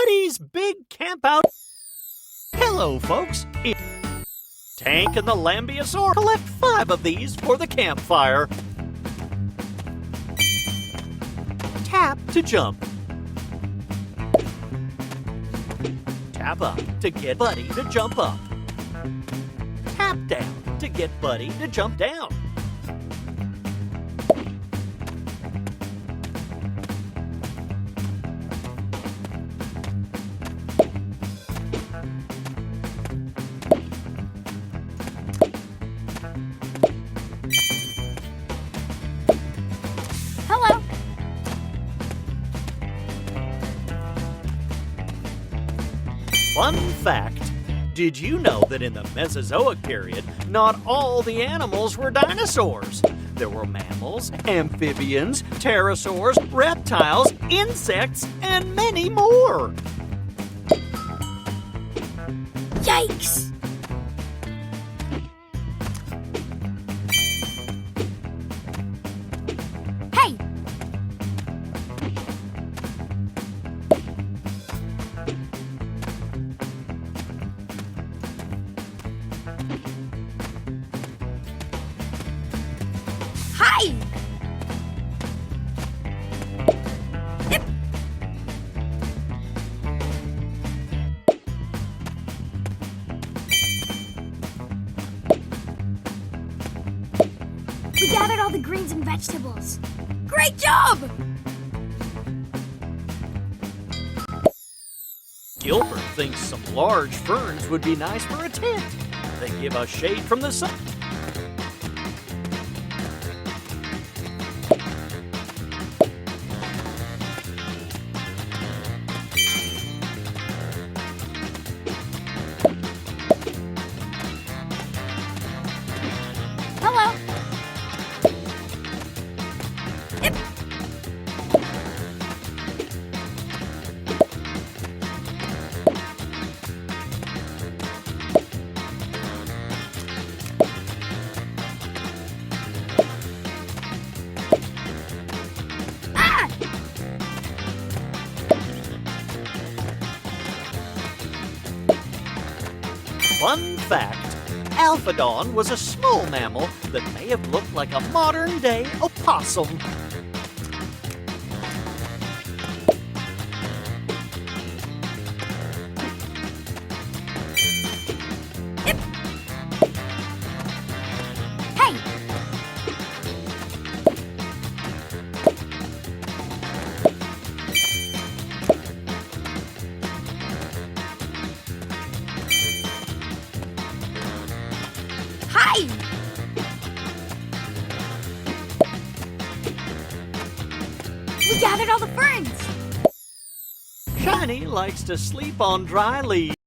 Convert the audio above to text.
Buddy's Big Campout. Hello, folks. Tank and the Dinasour. Collect 5 of these for the campfire. Tap to jump. Tap up to get Buddy to jump up. Tap down to get Buddy to jump down. Hello. Fun fact, did you know that in the Mesozoic period, not all the animals were dinosaurs? There were mammals, amphibians, pterosaurs, reptiles, insects, and many more. Yikes! Hey! Hi! Yep. We gathered all the greens and vegetables. Great job! Gilbert thinks some large ferns would be nice for a tent. They give us shade from the sun. Hello. Yep. Ah! Fun fact, Alphodon was a small mammal that may have looked like a modern-day opossum. Yep. Hey! Hi! We gathered all the ferns. Shiny likes to sleep on dry leaves.